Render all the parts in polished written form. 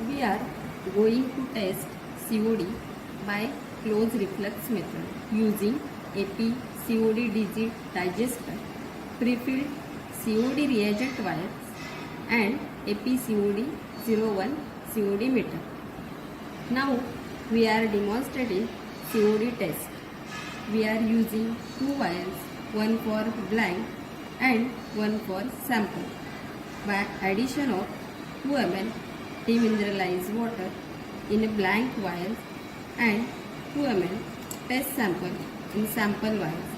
We are going to test COD by closed reflux method using COD Digester, pre-filled COD reagent vials and COD 01 COD meter. Now we are demonstrating COD test. We are using two vials, one for blank and one for sample, by addition of 2 ml demineralized water in a blank vial and 2 ml test sample in sample vials.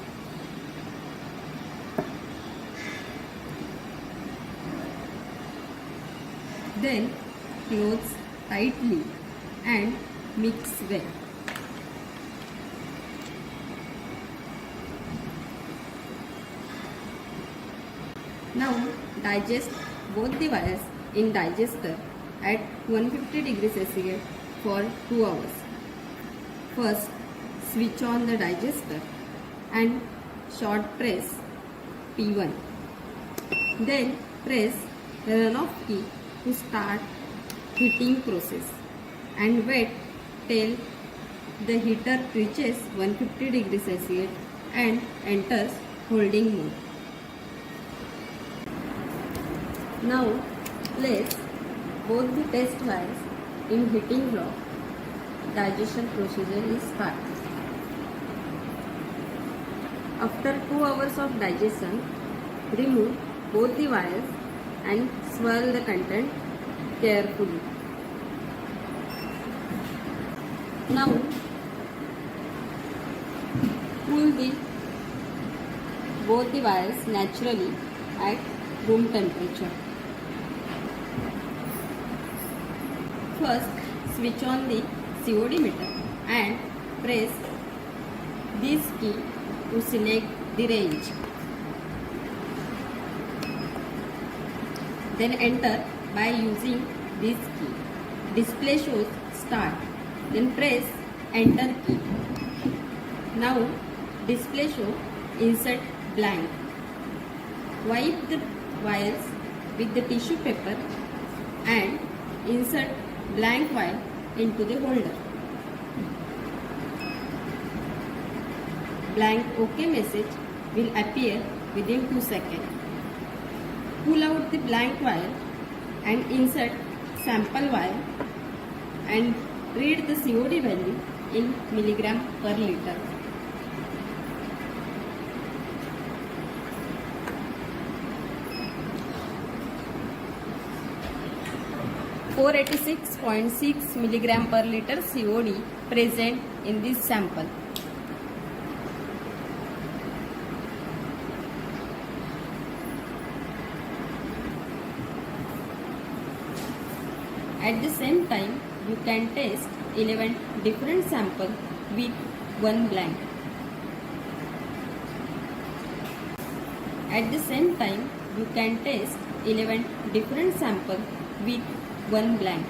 Then close tightly and mix well. Now digest both the vials in digester at 150 degrees Celsius for 2 hours. First, switch on the digester and short press P1. Then press run off key to start heating process and wait till the heater reaches 150 degrees Celsius and enters holding mode. Now place both the test vials in heating block. Digestion procedure is started. After 2 hours of digestion, remove both the vials and swirl the content carefully. Now cool both the vials naturally at room temperature. First, switch on the COD meter and press this key to select the range. Then enter by using this key. Display shows start. Then press enter key. Now display show insert blank. Wipe the vials with the tissue paper and insert blank vial into the holder. Blank OK message will appear within 2 seconds. Pull out the blank vial and insert sample vial and read the COD value in milligram per liter. (486.6 milligram per liter COD present in this sample. At the same time, you can test 11 different samples with one blank. At the same time, you can test 11 different samples with one blank.